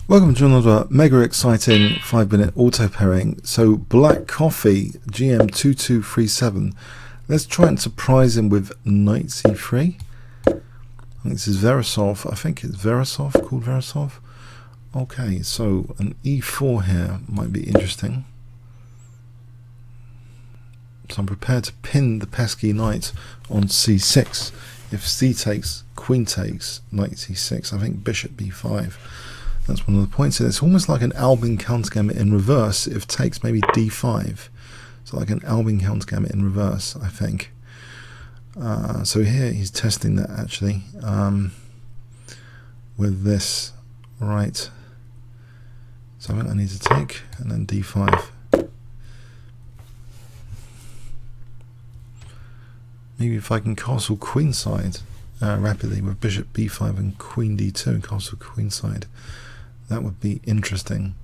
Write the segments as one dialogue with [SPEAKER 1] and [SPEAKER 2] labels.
[SPEAKER 1] Welcome to another mega exciting 5-minute auto pairing. So Black Coffee GM2237. Let's try and surprise him with knight c3. I think this is Veresov. I think it's Veresov, called Veresov. Okay, so an e4 here might be interesting. So I'm prepared to pin the pesky knight on c6. If c takes, queen takes, knight c6. I think bishop b5. That's one of the points. It's almost like an Albin countergamut in reverse. If takes, maybe d5. So like an Albin countergamut in reverse, I think. So here he's testing that actually with this, right? So I think I need to take and then d5. Maybe if I can castle queenside rapidly with bishop b5 and queen d2 and castle queenside, that would be interesting.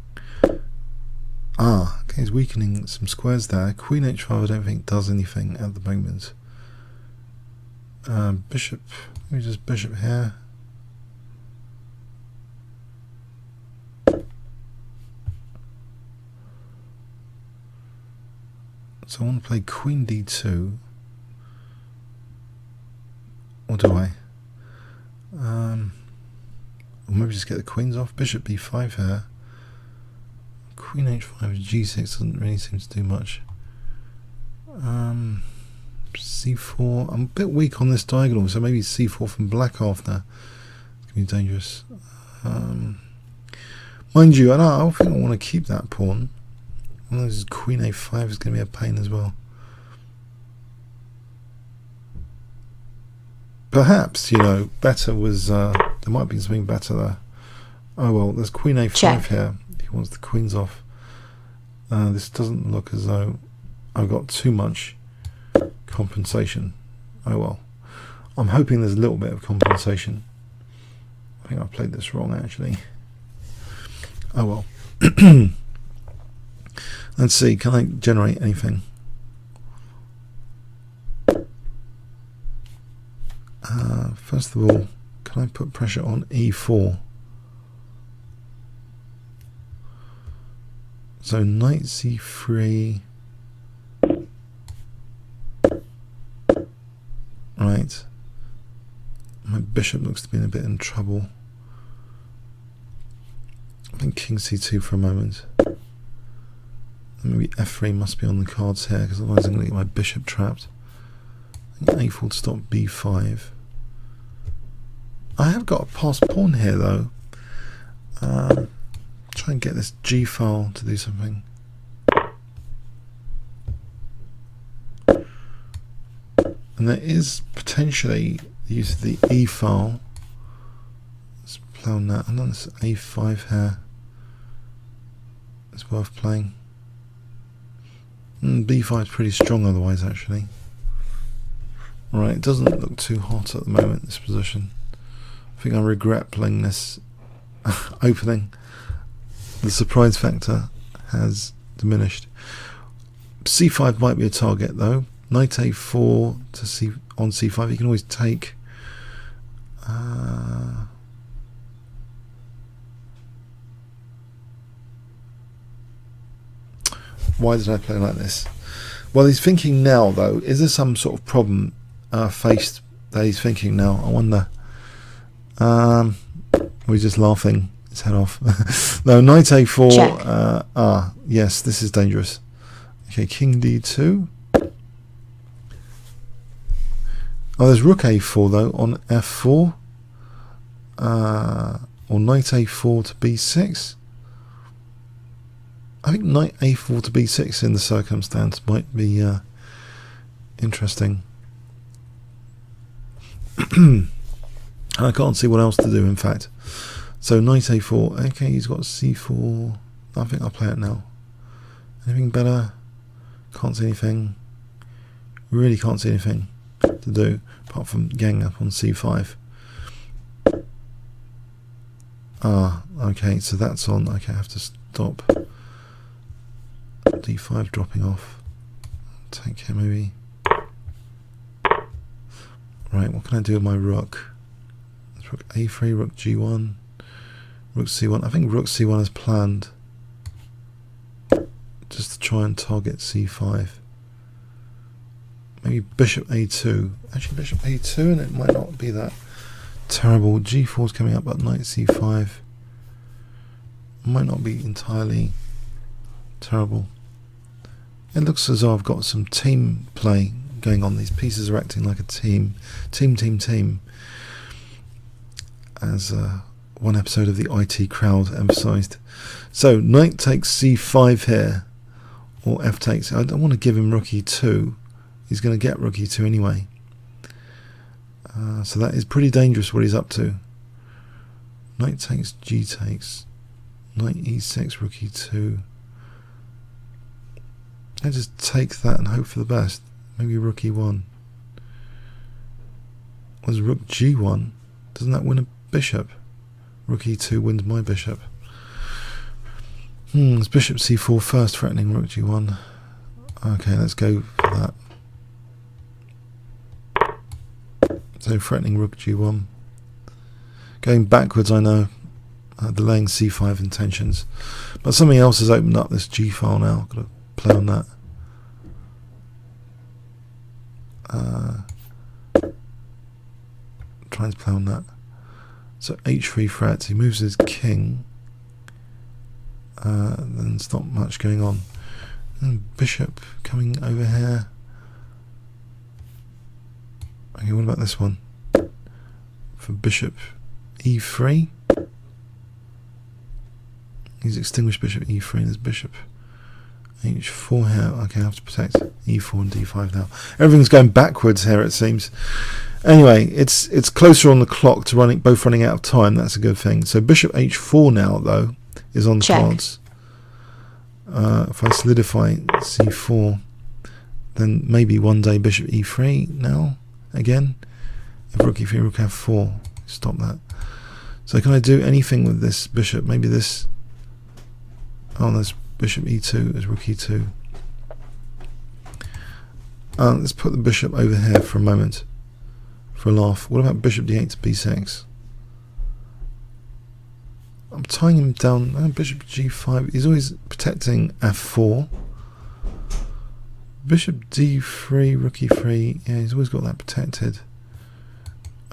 [SPEAKER 1] Okay, he's weakening some squares there. Queen h5 I don't think does anything at the moment. Bishop, maybe just bishop here. So I want to play queen d2. Or do I? Or maybe just get the queens off. Bishop b5 here. Queen h5 g6 doesn't really seem to do much. c4. I'm a bit weak on this diagonal, so maybe c4 from black after. It's going to be dangerous. Mind you, I don't think I want to keep that pawn. This queen a5 is going to be a pain as well. Perhaps, you know, better was, there might be something better there. Oh well, there's queen a5 Check. Here. He wants the queens off. This doesn't look as though I've got too much compensation. Oh well. I'm hoping there's a little bit of compensation. I think I played this wrong actually. Oh well. Let's see, can I generate anything? First of all, can I put pressure on e4? So knight c3. Right. My bishop looks to be a bit in trouble. I think king c2 for a moment. Maybe f3 must be on the cards here, because otherwise I'm going to get my bishop trapped. I think a4 to stop b5. I have got a passed pawn here though. Try and get this g file to do something. And there is potentially the use of the e file. Let's play on that. And then this a5 here. It's worth playing. b5 is pretty strong otherwise actually. Right, it doesn't look too hot at the moment, this position. I think I regret playing this opening. The surprise factor has diminished. c5 might be a target though. Knight a4 to c on c5. You can always take. Why did I play like this? Well, he's thinking now though. Is there some sort of problem faced that he's thinking now? I wonder. We're just laughing his head off. No, knight a4. Yes, this is dangerous. Okay, king d2. Oh, there's rook a4 though on f4. Or knight a4 to b6. I think knight a4 to b6 in the circumstance might be interesting. I can't see what else to do in fact. So knight a4, okay, he's got c4. I think I'll play it now. Anything better? Can't see anything. Really can't see anything to do apart from gang up on c5. Okay, so that's on. Okay, I have to stop. d5 dropping off. Take here maybe. Right, what can I do with my rook? Rook a3, rook g1. Rook c1. I think rook c1 is planned just to try and target c5. Maybe bishop a2. Actually, bishop a2, and it might not be that terrible. g4 is coming up, but knight c5 might not be entirely terrible. It looks as though I've got some team play going on. These pieces are acting like a team, as one episode of the IT Crowd emphasised. So knight takes c5 here, or f takes. I don't want to give him rook e2. He's going to get rook e2 anyway. So that is pretty dangerous what he's up to. Knight takes, g takes, knight e6, rook e2. I just take that and hope for the best. Maybe rook e1. Was rook g1? Doesn't that win a bishop? Rook e2 wins my bishop. It's bishop c4 first, threatening rook g1. Okay, let's go for that. So threatening rook g1. Going backwards, I know. Delaying c5 intentions. But something else has opened up this g file now. Got to play on that. Trying to play on that. So h3 threats. He moves his king. Then there's not much going on. And bishop coming over here. Okay, what about this one? For bishop e3. He's extinguished bishop e3. There's bishop h4 here. Okay, I have to protect e4 and d5 now. Everything's going backwards here, it seems. Anyway, it's closer on the clock to both running out of time. That's a good thing. So bishop h4 now, though, is on the cards. If I solidify c4, then maybe one day bishop e3 now again. If rook e3, rook f4, stop that. So can I do anything with this bishop? Maybe this. Oh, there's bishop e2, there's rook e2. Let's put the bishop over here for a moment, for a laugh. What about bishop d8 to b6? I'm tying him down. Bishop g5, he's always protecting f4. Bishop d3, rook e3, yeah, he's always got that protected.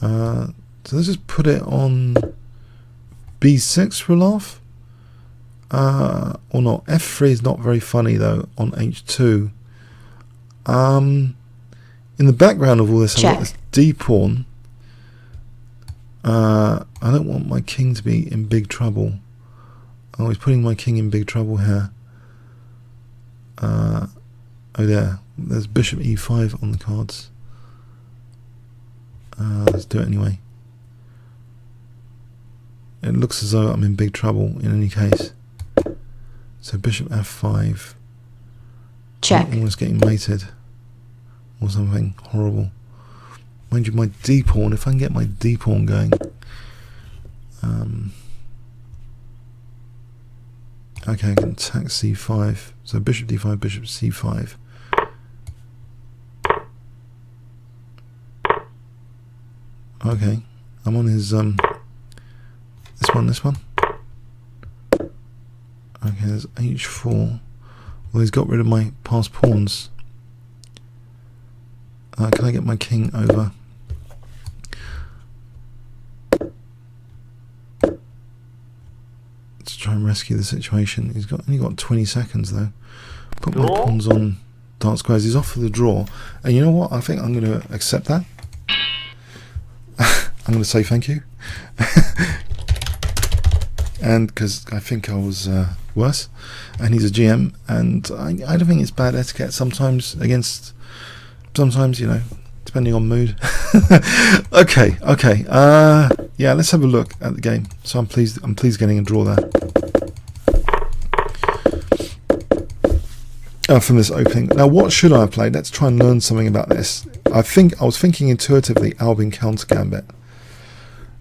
[SPEAKER 1] So let's just put it on b6 for a laugh. Or not. f3 is not very funny though on h2. In the background of all this, I've got this d pawn. I don't want my king to be in big trouble. Oh, he's putting my king in big trouble here. Oh yeah, there's bishop e5 on the cards. Let's do it anyway. It looks as though I'm in big trouble in any case. So bishop f5.
[SPEAKER 2] Check.
[SPEAKER 1] I'm almost getting mated. Or something horrible. Mind you, my d-pawn, if I can get my d-pawn going. Okay, I can attack c5. So bishop d5, bishop c5. Okay, I'm on his this one. Okay, there's h4. Well, he's got rid of my passed pawns. Can I get my king over? Let's try and rescue the situation. He's only got 20 seconds though. Put my pawns on dark squares. He's off for the draw. And you know what? I think I'm going to accept that. I'm going to say thank you. And because I think I was worse, and he's a GM, and I don't think it's bad etiquette sometimes, you know, depending on mood. Okay, yeah, let's have a look at the game. So I'm pleased getting a draw there. From this opening. Now what should I have played? Let's try and learn something about this. I was thinking intuitively Albin counter gambit.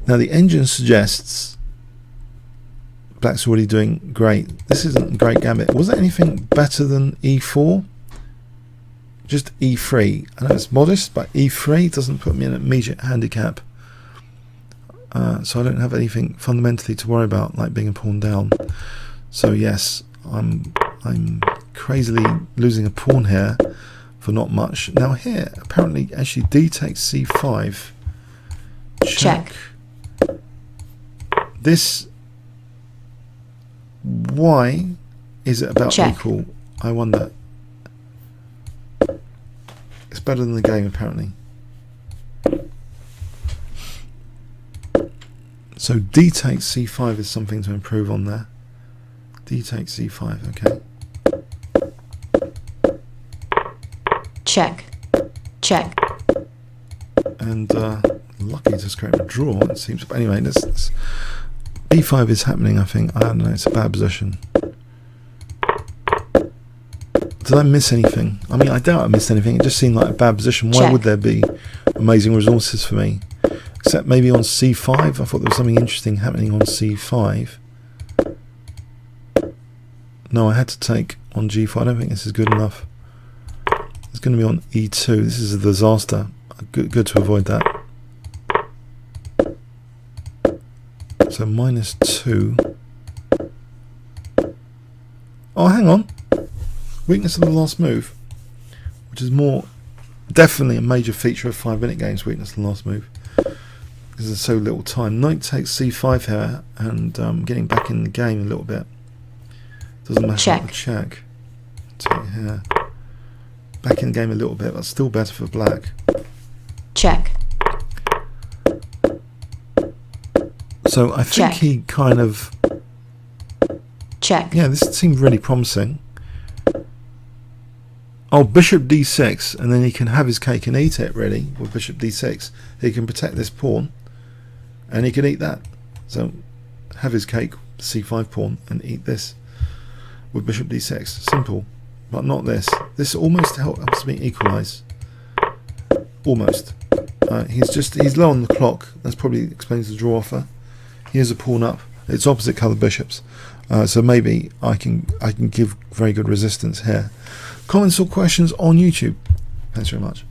[SPEAKER 1] Now the engine suggests black's already doing great. This isn't a great gambit. Was there anything better than e4? Just e3. I know it's modest, but e3 doesn't put me in an immediate handicap. so I don't have anything fundamentally to worry about, like being a pawn down. So yes, I'm crazily losing a pawn here for not much. Now here, apparently, actually d takes c5. Check. This, why is it about equal? I wonder. It's better than the game, apparently. So d takes c5 is something to improve on there. D takes c5, okay.
[SPEAKER 2] Check. Check.
[SPEAKER 1] And lucky to scrape a draw, it seems. But anyway, this b5 is happening, I think. I don't know, it's a bad position. Did I miss anything? I mean, I doubt I missed anything. It just seemed like a bad position. Why would there be amazing resources for me? Except maybe on c5. I thought there was something interesting happening on c5. No, I had to take on g4. I don't think this is good enough. It's going to be on e2. This is a disaster. Good to avoid that. So -2. Oh, hang on. Weakness of the last move, which is more definitely a major feature of 5-minute games. Weakness of the last move, because there's so little time. Knight takes c5 here, and getting back in the game a little bit. Doesn't matter.
[SPEAKER 2] Check.
[SPEAKER 1] Check. Take here. Back in the game a little bit, but still better for black.
[SPEAKER 2] Check.
[SPEAKER 1] So I think he kind of.
[SPEAKER 2] Check.
[SPEAKER 1] Yeah, this seemed really promising. Oh, bishop d6, and then he can have his cake and eat it, really, with bishop d6. He can protect this pawn, and he can eat that. So, have his cake, c5 pawn, and eat this with bishop d6. Simple, but not this. This almost helps me equalise. Almost. He's low on the clock. That probably explains the draw offer. Here's a pawn up. It's opposite coloured bishops, so maybe I can give very good resistance here. Comments or questions on YouTube. Thanks very much.